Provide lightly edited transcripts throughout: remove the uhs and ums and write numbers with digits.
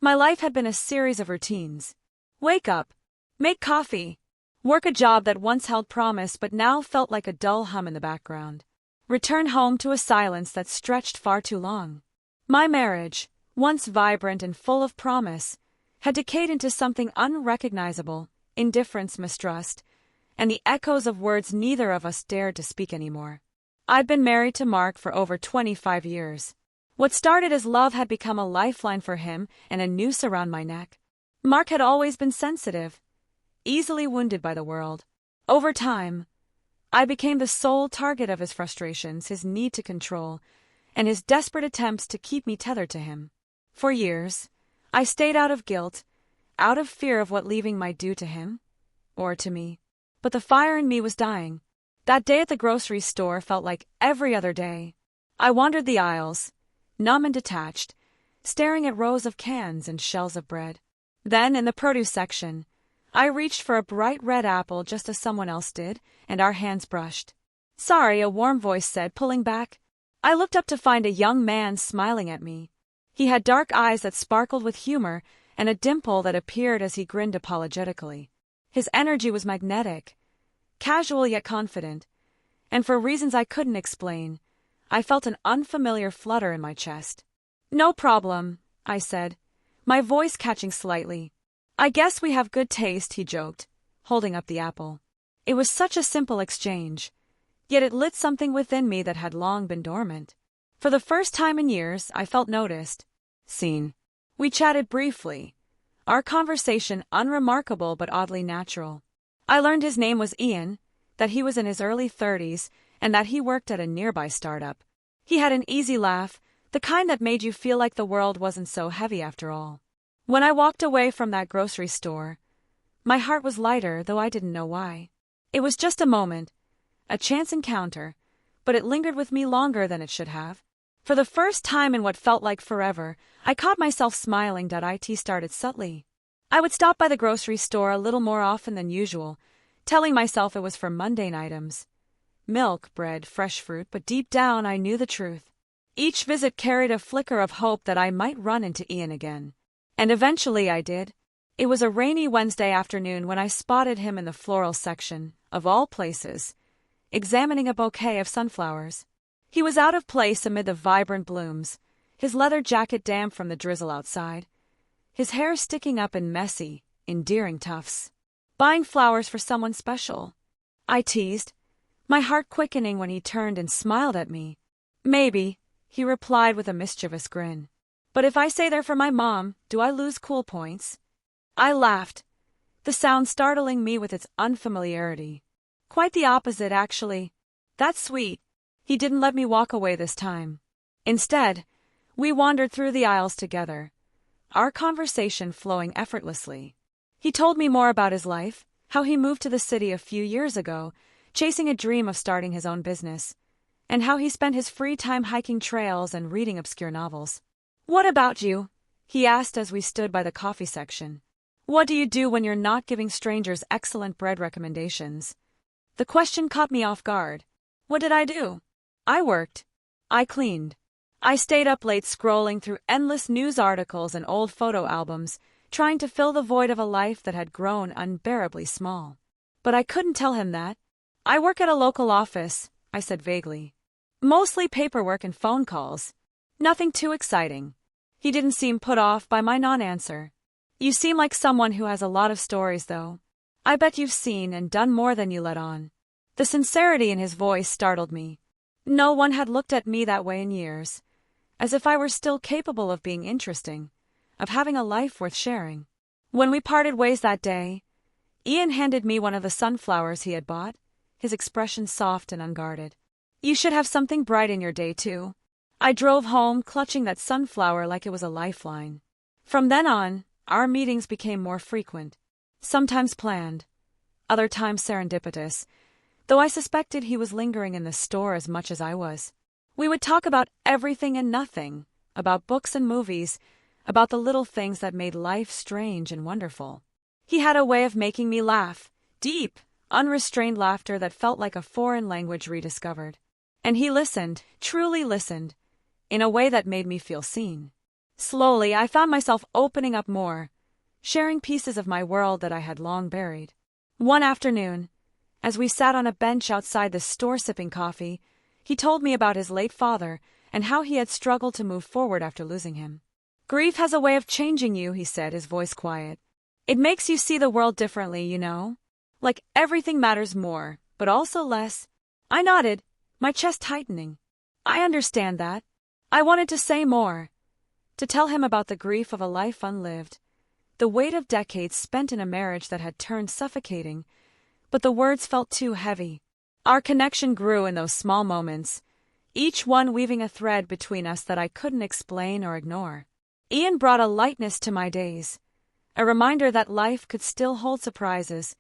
My life had been a series of routines. Wake up, make coffee, work a job that once held promise but now felt like a dull hum in the background. Return home to a silence that stretched far too long. My marriage, once vibrant and full of promise, had decayed into something unrecognizable, indifference, mistrust, and the echoes of words neither of us dared to speak anymore. I'd been married to Mark for over 25 years. What started as love had become a lifeline for him and a noose around my neck. Mark had always been sensitive, easily wounded by the world. Over time, I became the sole target of his frustrations, his need to control, and his desperate attempts to keep me tethered to him. For years, I stayed out of guilt, out of fear of what leaving might do to him, or to me. But the fire in me was dying. That day at the grocery store felt like every other day. I wandered the aisles, numb and detached, staring at rows of cans and shells of bread. Then, in the produce section, I reached for a bright red apple just as someone else did, and our hands brushed. "Sorry," a warm voice said, pulling back. I looked up to find a young man smiling at me. He had dark eyes that sparkled with humor and a dimple that appeared as he grinned apologetically. His energy was magnetic, casual yet confident, and for reasons I couldn't explain, I felt an unfamiliar flutter in my chest. "No problem," I said, my voice catching slightly. "I guess we have good taste," he joked, holding up the apple. It was such a simple exchange, yet it lit something within me that had long been dormant. For the first time in years, I felt noticed, seen. We chatted briefly, our conversation unremarkable but oddly natural. I learned his name was Ian, that he was in his early 30s, and that he worked at a nearby startup. He had an easy laugh, the kind that made you feel like the world wasn't so heavy after all. When I walked away from that grocery store, my heart was lighter, though I didn't know why. It was just a moment, a chance encounter, but it lingered with me longer than it should have. For the first time in what felt like forever, I caught myself smiling. It started subtly. I would stop by the grocery store a little more often than usual, telling myself it was for mundane items. Milk, bread, fresh fruit, but deep down I knew the truth. Each visit carried a flicker of hope that I might run into Ian again. And eventually I did. It was a rainy Wednesday afternoon when I spotted him in the floral section, of all places, examining a bouquet of sunflowers. He was out of place amid the vibrant blooms, his leather jacket damp from the drizzle outside, his hair sticking up in messy, endearing tufts. "Buying flowers for someone special?" I teased, my heart quickening when he turned and smiled at me. "Maybe," he replied with a mischievous grin. "But if I say they're for my mom, do I lose cool points?" I laughed, the sound startling me with its unfamiliarity. "Quite the opposite, actually. That's sweet." He didn't let me walk away this time. Instead, we wandered through the aisles together, our conversation flowing effortlessly. He told me more about his life, how he moved to the city a few years ago, chasing a dream of starting his own business, and how he spent his free time hiking trails and reading obscure novels. "What about you?" he asked as we stood by the coffee section. "What do you do when you're not giving strangers excellent bread recommendations?" The question caught me off guard. What did I do? I worked. I cleaned. I stayed up late scrolling through endless news articles and old photo albums, trying to fill the void of a life that had grown unbearably small. But I couldn't tell him that. "I work at a local office," I said vaguely. "Mostly paperwork and phone calls. Nothing too exciting." He didn't seem put off by my non-answer. "You seem like someone who has a lot of stories, though. I bet you've seen and done more than you let on." The sincerity in his voice startled me. No one had looked at me that way in years, as if I were still capable of being interesting, of having a life worth sharing. When we parted ways that day, Ian handed me one of the sunflowers he had bought, his expression soft and unguarded. "You should have something bright in your day, too." I drove home clutching that sunflower like it was a lifeline. From then on, our meetings became more frequent, sometimes planned, other times serendipitous, though I suspected he was lingering in the store as much as I was. We would talk about everything and nothing, about books and movies, about the little things that made life strange and wonderful. He had a way of making me laugh, deep, unrestrained laughter that felt like a foreign language rediscovered. And he listened, truly listened, in a way that made me feel seen. Slowly, I found myself opening up more, sharing pieces of my world that I had long buried. One afternoon, as we sat on a bench outside the store sipping coffee, he told me about his late father and how he had struggled to move forward after losing him. "Grief has a way of changing you," he said, his voice quiet. "It makes you see the world differently, you know? Like everything matters more, but also less." I nodded, my chest tightening. I understand that. I wanted to say more, to tell him about the grief of a life unlived, the weight of decades spent in a marriage that had turned suffocating, but the words felt too heavy. Our connection grew in those small moments, each one weaving a thread between us that I couldn't explain or ignore. Ian brought a lightness to my days, a reminder that life could still hold surprises,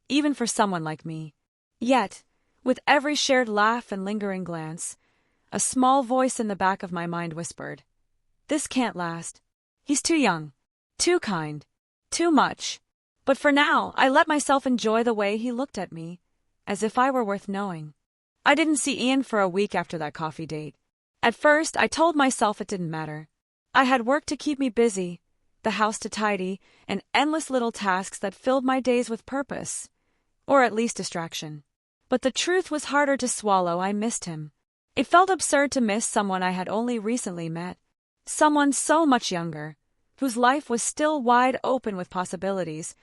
even for someone like me. Yet, with every shared laugh and lingering glance, a small voice in the back of my mind whispered, "This can't last. He's too young, too kind, too much." But for now, I let myself enjoy the way he looked at me, as if I were worth knowing. I didn't see Ian for a week after that coffee date. At first, I told myself it didn't matter. I had work to keep me busy, the house to tidy, and endless little tasks that filled my days with purpose, or at least distraction. But the truth was harder to swallow. I missed him. It felt absurd to miss someone I had only recently met, someone so much younger, whose life was still wide open with possibilities,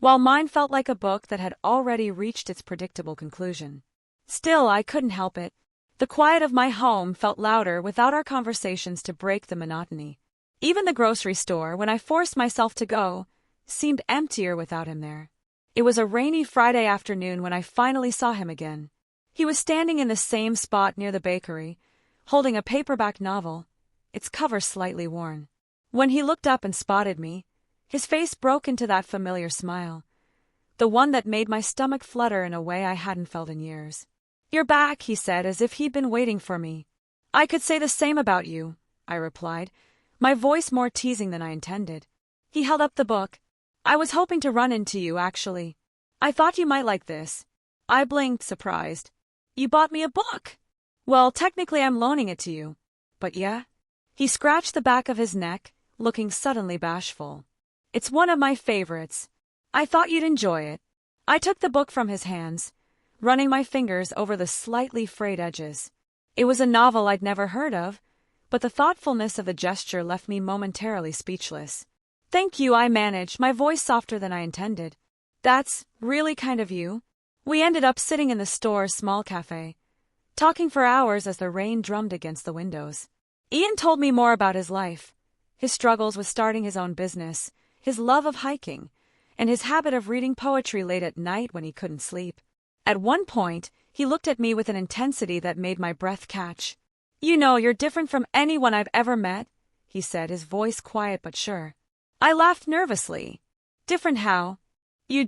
while mine felt like a book that had already reached its predictable conclusion. Still, I couldn't help it. The quiet of my home felt louder without our conversations to break the monotony. Even the grocery store, when I forced myself to go, seemed emptier without him there. It was a rainy Friday afternoon when I finally saw him again. He was standing in the same spot near the bakery, holding a paperback novel, its cover slightly worn. When he looked up and spotted me, his face broke into that familiar smile, the one that made my stomach flutter in a way I hadn't felt in years. "You're back," he said, as if he'd been waiting for me. "I could say the same about you," I replied, my voice more teasing than I intended. He held up the book. "I was hoping to run into you, actually. I thought you might like this." I blinked, surprised. "You bought me a book?" "Well, technically I'm loaning it to you. But yeah?" He scratched the back of his neck, looking suddenly bashful. "It's one of my favorites. I thought you'd enjoy it." I took the book from his hands, running my fingers over the slightly frayed edges. It was a novel I'd never heard of, but the thoughtfulness of the gesture left me momentarily speechless. "Thank you," I managed, my voice softer than I intended. "That's really kind of you." We ended up sitting in the store's small cafe, talking for hours as the rain drummed against the windows. Ian told me more about his life, his struggles with starting his own business, his love of hiking, and his habit of reading poetry late at night when he couldn't sleep. At one point, he looked at me with an intensity that made my breath catch. "You know, you're different from anyone I've ever met," he said, his voice quiet but sure. I laughed nervously. "Different how?" You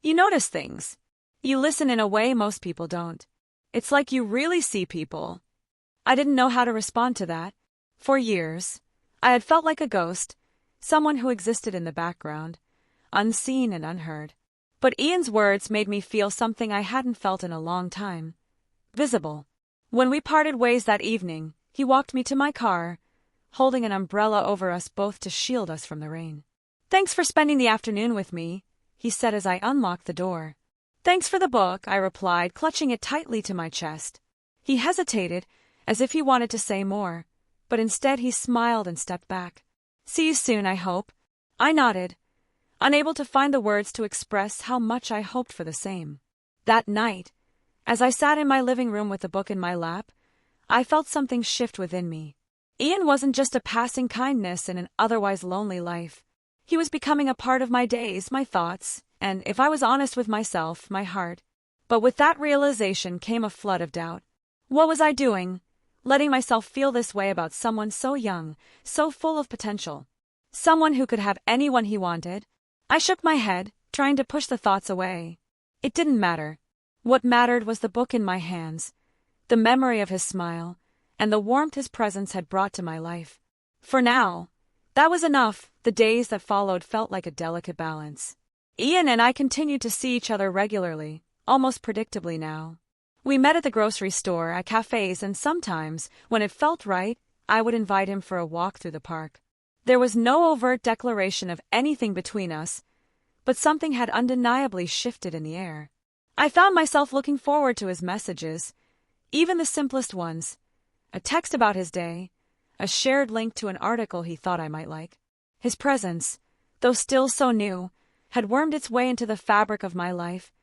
notice things. You listen in a way most people don't. It's like you really see people." I didn't know how to respond to that. For years, I had felt like a ghost, someone who existed in the background, unseen and unheard. But Ian's words made me feel something I hadn't felt in a long time. Visible. When we parted ways that evening, he walked me to my car, holding an umbrella over us both to shield us from the rain. "Thanks for spending the afternoon with me," he said as I unlocked the door. "Thanks for the book," I replied, clutching it tightly to my chest. He hesitated, as if he wanted to say more, but instead he smiled and stepped back. "See you soon, I hope." I nodded, unable to find the words to express how much I hoped for the same. That night, as I sat in my living room with the book in my lap, I felt something shift within me. Ian wasn't just a passing kindness in an otherwise lonely life. He was becoming a part of my days, my thoughts, and, if I was honest with myself, my heart. But with that realization came a flood of doubt. What was I doing, letting myself feel this way about someone so young, so full of potential? Someone who could have anyone he wanted? I shook my head, trying to push the thoughts away. It didn't matter. What mattered was the book in my hands, the memory of his smile, and the warmth his presence had brought to my life. For now, that was enough. The days that followed felt like a delicate balance. Ian and I continued to see each other regularly, almost predictably now. We met at the grocery store, at cafes, and sometimes, when it felt right, I would invite him for a walk through the park. There was no overt declaration of anything between us, but something had undeniably shifted in the air. I found myself looking forward to his messages, even the simplest ones. A text about his day, a shared link to an article he thought I might like. His presence, though still so new, had wormed its way into the fabric of my life,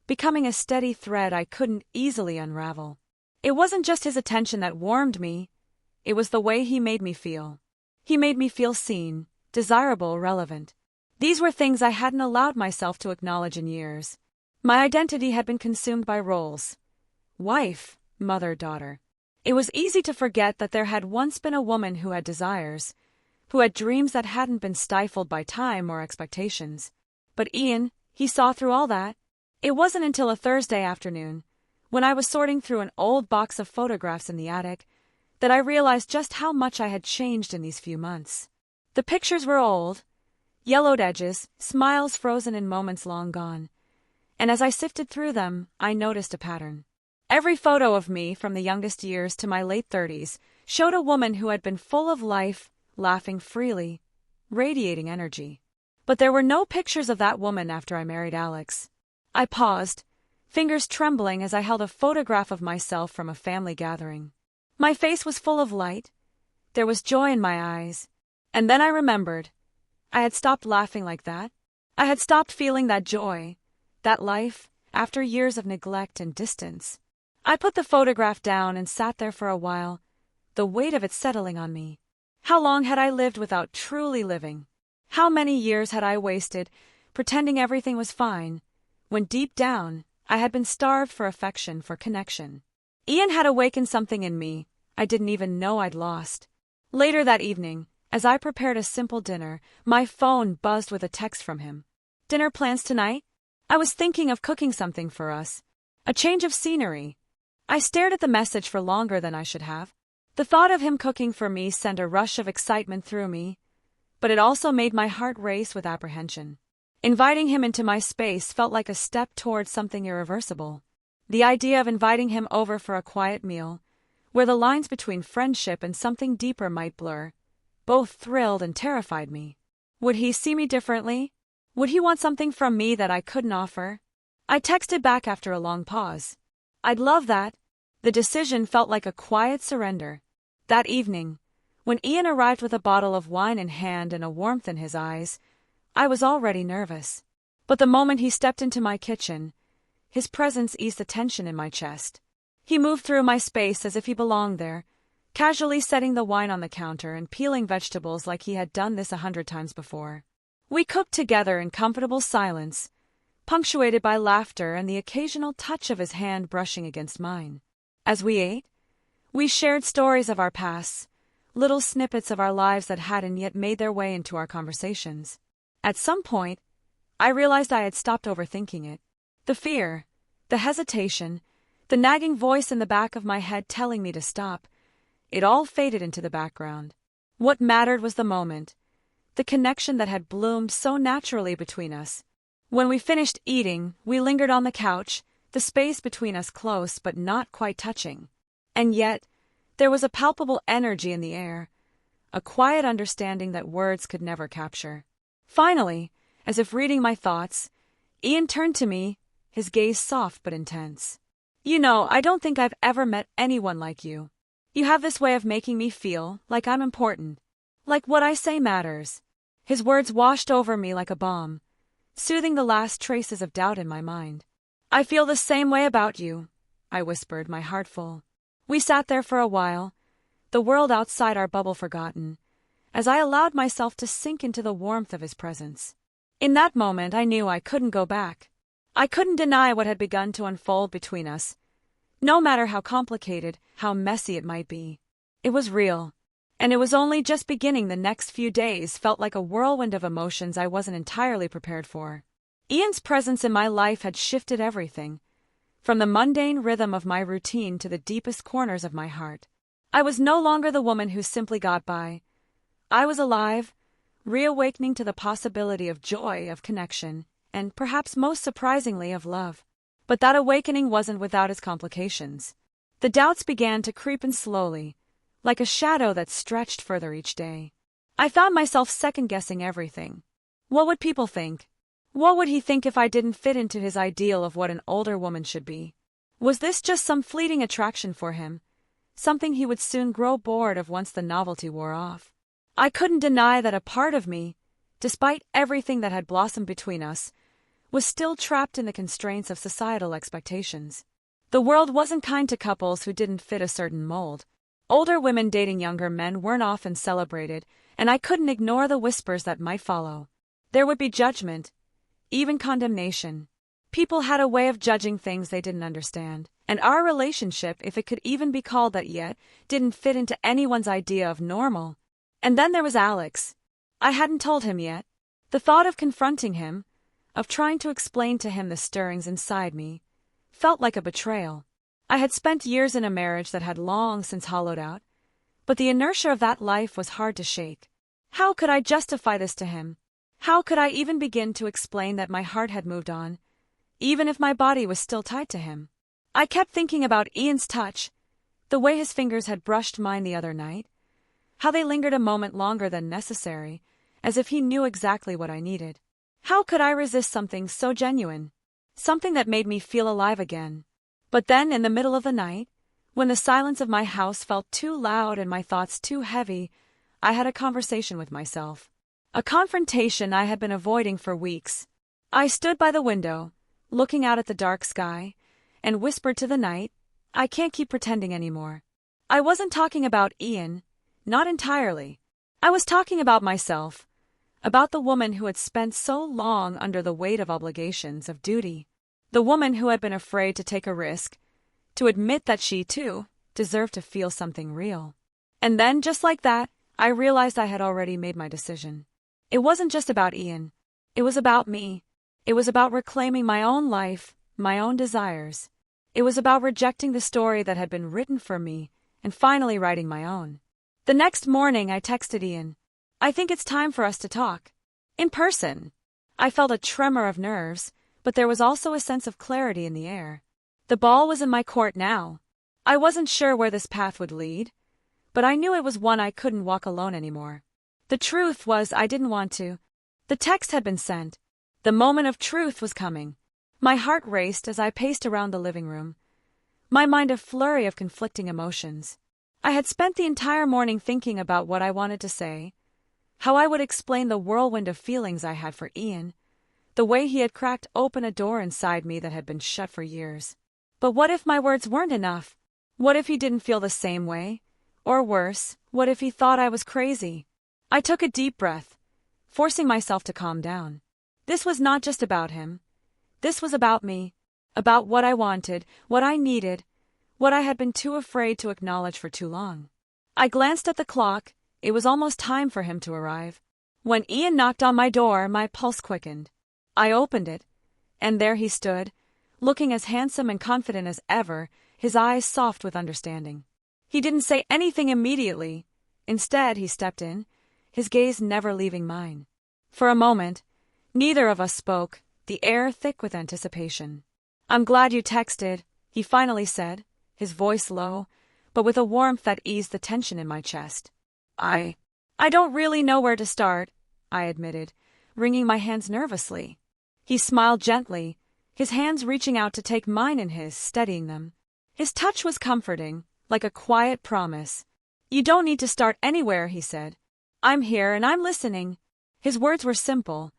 becoming a steady thread I couldn't easily unravel. It wasn't just his attention that warmed me, it was the way he made me feel. He made me feel seen, desirable, relevant. These were things I hadn't allowed myself to acknowledge in years. My identity had been consumed by roles. Wife, mother, daughter. It was easy to forget that there had once been a woman who had desires, who had dreams that hadn't been stifled by time or expectations. But Ian, he saw through all that. It wasn't until a Thursday afternoon, when I was sorting through an old box of photographs in the attic, that I realized just how much I had changed in these few months. The pictures were old, yellowed edges, smiles frozen in moments long gone. And as I sifted through them, I noticed a pattern. Every photo of me, from the youngest years to my late 30s, showed a woman who had been full of life, laughing freely, radiating energy. But there were no pictures of that woman after I married Alex. I paused, fingers trembling as I held a photograph of myself from a family gathering. My face was full of light. There was joy in my eyes. And then I remembered. I had stopped laughing like that. I had stopped feeling that joy, that life, after years of neglect and distance. I put the photograph down and sat there for a while, the weight of it settling on me. How long had I lived without truly living? How many years had I wasted, pretending everything was fine, when deep down, I had been starved for affection, for connection? Ian had awakened something in me I didn't even know I'd lost. Later that evening, as I prepared a simple dinner, my phone buzzed with a text from him. Dinner plans tonight? I was thinking of cooking something for us. A change of scenery. I stared at the message for longer than I should have. The thought of him cooking for me sent a rush of excitement through me, but it also made my heart race with apprehension. Inviting him into my space felt like a step towards something irreversible. The idea of inviting him over for a quiet meal, where the lines between friendship and something deeper might blur, both thrilled and terrified me. Would he see me differently? Would he want something from me that I couldn't offer? I texted back after a long pause. I'd love that. The decision felt like a quiet surrender. That evening, when Ian arrived with a bottle of wine in hand and a warmth in his eyes, I was already nervous. But the moment he stepped into my kitchen, his presence eased the tension in my chest. He moved through my space as if he belonged there, casually setting the wine on the counter and peeling vegetables like he had done this 100 times before. We cooked together in comfortable silence, punctuated by laughter and the occasional touch of his hand brushing against mine. As we ate, we shared stories of our pasts, little snippets of our lives that hadn't yet made their way into our conversations. At some point, I realized I had stopped overthinking it. The fear, the hesitation, the nagging voice in the back of my head telling me to stop, it all faded into the background. What mattered was the moment, the connection that had bloomed so naturally between us. When we finished eating, we lingered on the couch, the space between us close but not quite touching. And yet, there was a palpable energy in the air, a quiet understanding that words could never capture. Finally, as if reading my thoughts, Ian turned to me, his gaze soft but intense. You know, I don't think I've ever met anyone like you. You have this way of making me feel like I'm important, like what I say matters. His words washed over me like a balm, soothing the last traces of doubt in my mind. I feel the same way about you, I whispered, my heart full. We sat there for a while, the world outside our bubble forgotten, as I allowed myself to sink into the warmth of his presence. In that moment, I knew I couldn't go back. I couldn't deny what had begun to unfold between us, no matter how complicated, how messy it might be. It was real, and it was only just beginning. The next few days felt like a whirlwind of emotions I wasn't entirely prepared for. Ian's presence in my life had shifted everything, from the mundane rhythm of my routine to the deepest corners of my heart. I was no longer the woman who simply got by. I was alive, reawakening to the possibility of joy, of connection, and perhaps most surprisingly of love. But that awakening wasn't without its complications. The doubts began to creep in slowly, like a shadow that stretched further each day. I found myself second-guessing everything. What would people think? What would he think if I didn't fit into his ideal of what an older woman should be? Was this just some fleeting attraction for him? Something he would soon grow bored of once the novelty wore off? I couldn't deny that a part of me, despite everything that had blossomed between us, was still trapped in the constraints of societal expectations. The world wasn't kind to couples who didn't fit a certain mold. Older women dating younger men weren't often celebrated, and I couldn't ignore the whispers that might follow. There would be judgment, even condemnation. People had a way of judging things they didn't understand, and our relationship, if it could even be called that yet, didn't fit into anyone's idea of normal. And then there was Alex. I hadn't told him yet. The thought of confronting him, of trying to explain to him the stirrings inside me, felt like a betrayal. I had spent years in a marriage that had long since hollowed out, but the inertia of that life was hard to shake. How could I justify this to him? How could I even begin to explain that my heart had moved on, even if my body was still tied to him? I kept thinking about Ian's touch, the way his fingers had brushed mine the other night, how they lingered a moment longer than necessary, as if he knew exactly what I needed. How could I resist something so genuine? Something that made me feel alive again. But then, in the middle of the night, when the silence of my house felt too loud and my thoughts too heavy, I had a conversation with myself. A confrontation I had been avoiding for weeks. I stood by the window, looking out at the dark sky, and whispered to the night, I can't keep pretending anymore. I wasn't talking about Ian, not entirely. I was talking about myself, about the woman who had spent so long under the weight of obligations, of duty. The woman who had been afraid to take a risk, to admit that she, too, deserved to feel something real. And then, just like that, I realized I had already made my decision. It wasn't just about Ian. It was about me. It was about reclaiming my own life, my own desires. It was about rejecting the story that had been written for me and finally writing my own. The next morning I texted Ian. I think it's time for us to talk. In person. I felt a tremor of nerves, but there was also a sense of clarity in the air. The ball was in my court now. I wasn't sure where this path would lead, but I knew it was one I couldn't walk alone anymore. The truth was I didn't want to. The text had been sent. The moment of truth was coming. My heart raced as I paced around the living room, my mind a flurry of conflicting emotions. I had spent the entire morning thinking about what I wanted to say, how I would explain the whirlwind of feelings I had for Ian, the way he had cracked open a door inside me that had been shut for years. But what if my words weren't enough? What if he didn't feel the same way? Or worse, what if he thought I was crazy? I took a deep breath, forcing myself to calm down. This was not just about him. This was about me, about what I wanted, what I needed, what I had been too afraid to acknowledge for too long. I glanced at the clock. It was almost time for him to arrive. When Ian knocked on my door, my pulse quickened. I opened it, and there he stood, looking as handsome and confident as ever, his eyes soft with understanding. He didn't say anything immediately. Instead, he stepped in, his gaze never leaving mine. For a moment, neither of us spoke, the air thick with anticipation. I'm glad you texted, he finally said, his voice low, but with a warmth that eased the tension in my chest. I don't really know where to start, I admitted, wringing my hands nervously. He smiled gently, his hands reaching out to take mine in his, steadying them. His touch was comforting, like a quiet promise. You don't need to start anywhere, he said. I'm here and I'm listening. His words were simple,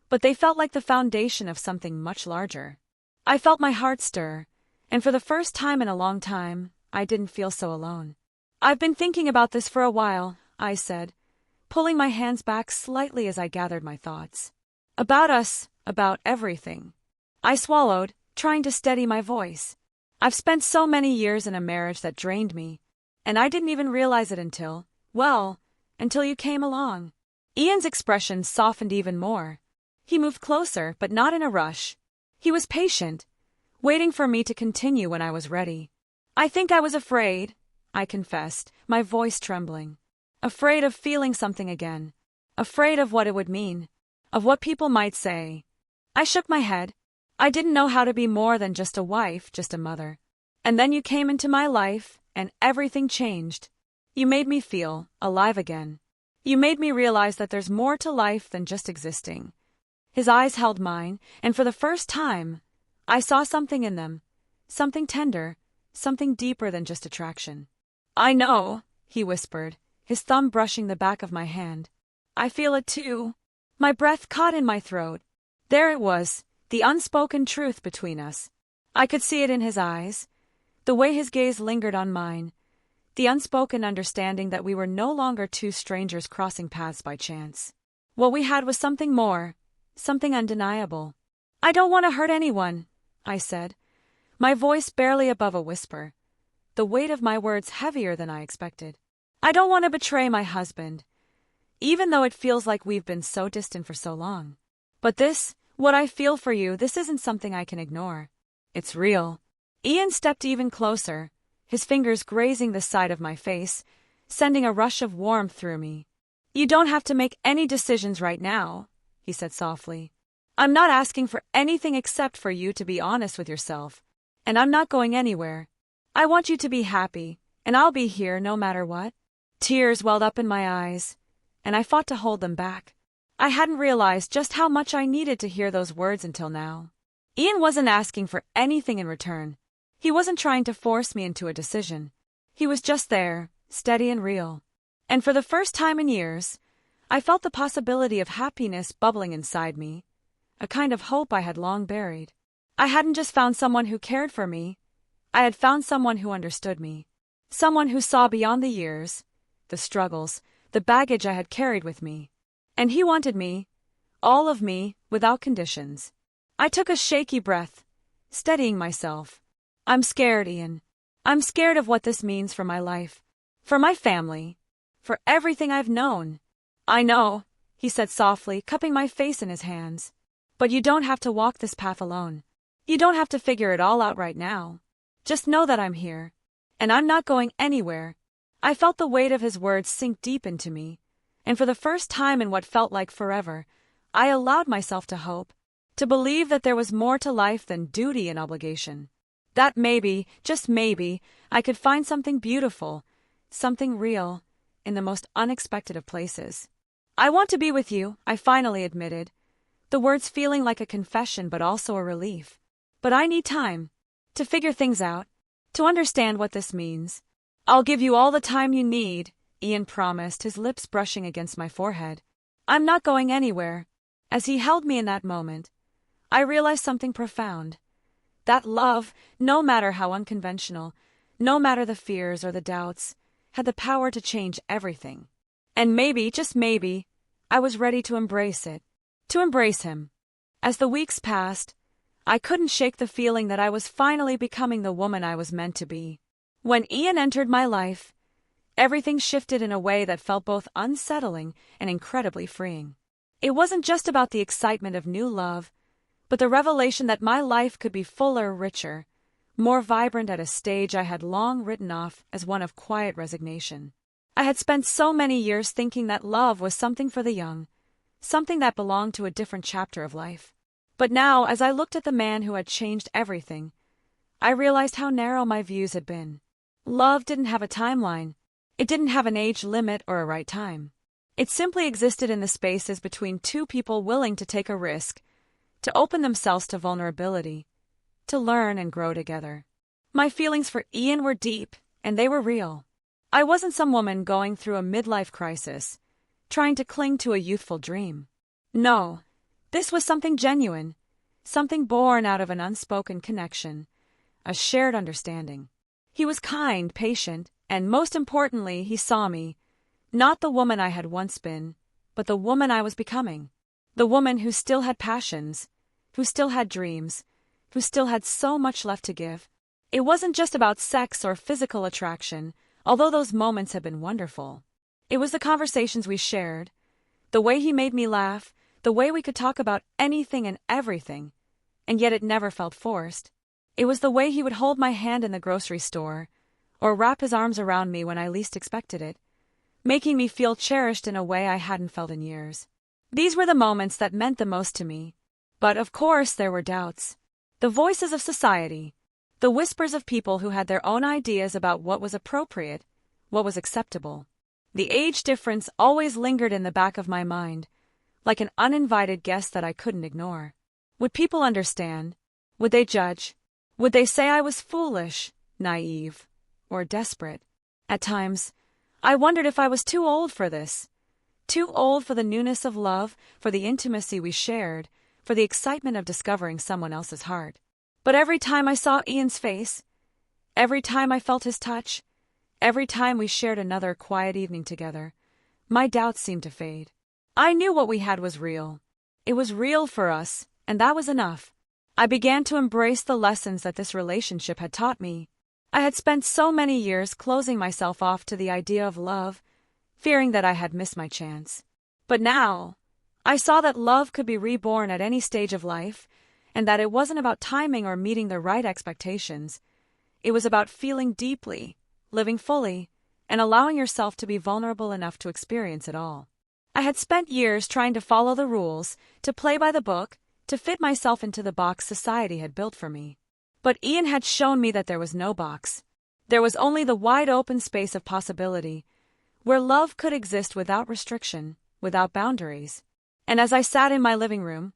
but they felt like the foundation of something much larger. I felt my heart stir, and for the first time in a long time, I didn't feel so alone. I've been thinking about this for a while, I said, pulling my hands back slightly as I gathered my thoughts. About us, about everything. I swallowed, trying to steady my voice. I've spent so many years in a marriage that drained me, and I didn't even realize it until you came along. Ian's expression softened even more. He moved closer, but not in a rush. He was patient, waiting for me to continue when I was ready. I think I was afraid, I confessed, my voice trembling. Afraid of feeling something again. Afraid of what it would mean. Of what people might say. I shook my head. I didn't know how to be more than just a wife, just a mother. And then you came into my life, and everything changed. You made me feel alive again. You made me realize that there's more to life than just existing. His eyes held mine, and for the first time, I saw something in them. Something tender, something deeper than just attraction. I know, he whispered, his thumb brushing the back of my hand. I feel it too. My breath caught in my throat. There it was, the unspoken truth between us. I could see it in his eyes, the way his gaze lingered on mine, the unspoken understanding that we were no longer two strangers crossing paths by chance. What we had was something more, something undeniable. I don't want to hurt anyone, I said, my voice barely above a whisper, the weight of my words heavier than I expected. I don't want to betray my husband, even though it feels like we've been so distant for so long. But this, what I feel for you, this isn't something I can ignore. It's real. Ian stepped even closer, his fingers grazing the side of my face, sending a rush of warmth through me. You don't have to make any decisions right now, he said softly. I'm not asking for anything except for you to be honest with yourself. And I'm not going anywhere. I want you to be happy, and I'll be here no matter what. Tears welled up in my eyes, and I fought to hold them back. I hadn't realized just how much I needed to hear those words until now. Ian wasn't asking for anything in return. He wasn't trying to force me into a decision. He was just there, steady and real. And for the first time in years, I felt the possibility of happiness bubbling inside me, a kind of hope I had long buried. I hadn't just found someone who cared for me, I had found someone who understood me. Someone who saw beyond the years, the struggles, the baggage I had carried with me. And he wanted me, all of me, without conditions. I took a shaky breath, steadying myself. I'm scared, Ian. I'm scared of what this means for my life, for my family, for everything I've known. I know, he said softly, cupping my face in his hands. But you don't have to walk this path alone. You don't have to figure it all out right now. Just know that I'm here. And I'm not going anywhere. I felt the weight of his words sink deep into me, and for the first time in what felt like forever, I allowed myself to hope, to believe that there was more to life than duty and obligation. That maybe, just maybe, I could find something beautiful, something real, in the most unexpected of places. I want to be with you, I finally admitted, the words feeling like a confession but also a relief. But I need time to figure things out, to understand what this means. I'll give you all the time you need, Ian promised, his lips brushing against my forehead. I'm not going anywhere. As he held me in that moment, I realized something profound. That love, no matter how unconventional, no matter the fears or the doubts, had the power to change everything. And maybe, just maybe, I was ready to embrace it, to embrace him. As the weeks passed, I couldn't shake the feeling that I was finally becoming the woman I was meant to be. When Ian entered my life, everything shifted in a way that felt both unsettling and incredibly freeing. It wasn't just about the excitement of new love, but the revelation that my life could be fuller, richer, more vibrant at a stage I had long written off as one of quiet resignation. I had spent so many years thinking that love was something for the young, something that belonged to a different chapter of life. But now, as I looked at the man who had changed everything, I realized how narrow my views had been. Love didn't have a timeline. It didn't have an age limit or a right time. It simply existed in the spaces between two people willing to take a risk, to open themselves to vulnerability, to learn and grow together. My feelings for Ian were deep, and they were real. I wasn't some woman going through a midlife crisis, trying to cling to a youthful dream. No. This was something genuine, something born out of an unspoken connection, a shared understanding. He was kind, patient, and most importantly, he saw me, not the woman I had once been, but the woman I was becoming. The woman who still had passions, who still had dreams, who still had so much left to give. It wasn't just about sex or physical attraction, although those moments had been wonderful. It was the conversations we shared, the way he made me laugh, the way we could talk about anything and everything, and yet it never felt forced. It was the way he would hold my hand in the grocery store, or wrap his arms around me when I least expected it, making me feel cherished in a way I hadn't felt in years. These were the moments that meant the most to me. But of course there were doubts. The voices of society, the whispers of people who had their own ideas about what was appropriate, what was acceptable. The age difference always lingered in the back of my mind, like an uninvited guest that I couldn't ignore. Would people understand? Would they judge? Would they say I was foolish, naive, or desperate? At times, I wondered if I was too old for this. Too old for the newness of love, for the intimacy we shared, for the excitement of discovering someone else's heart. But every time I saw Ian's face, every time I felt his touch, every time we shared another quiet evening together, my doubts seemed to fade. I knew what we had was real. It was real for us, and that was enough. I began to embrace the lessons that this relationship had taught me. I had spent so many years closing myself off to the idea of love, fearing that I had missed my chance. But now, I saw that love could be reborn at any stage of life, and that it wasn't about timing or meeting the right expectations. It was about feeling deeply, living fully, and allowing yourself to be vulnerable enough to experience it all. I had spent years trying to follow the rules, to play by the book, to fit myself into the box society had built for me. But Ian had shown me that there was no box. There was only the wide open space of possibility, where love could exist without restriction, without boundaries. And as I sat in my living room,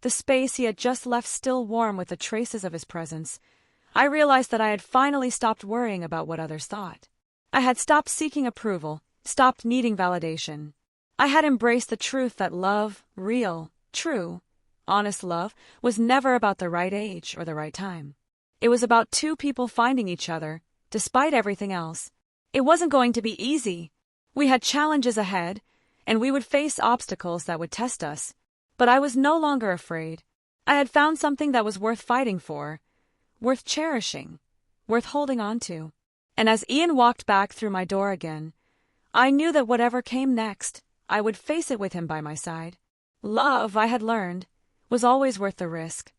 the space he had just left still warm with the traces of his presence, I realized that I had finally stopped worrying about what others thought. I had stopped seeking approval, stopped needing validation. I had embraced the truth that love, real, true, honest love, was never about the right age or the right time. It was about two people finding each other, despite everything else. It wasn't going to be easy. We had challenges ahead, and we would face obstacles that would test us. But I was no longer afraid. I had found something that was worth fighting for, worth cherishing, worth holding on to. And as Ian walked back through my door again, I knew that whatever came next, I would face it with him by my side. Love, I had learned, was always worth the risk.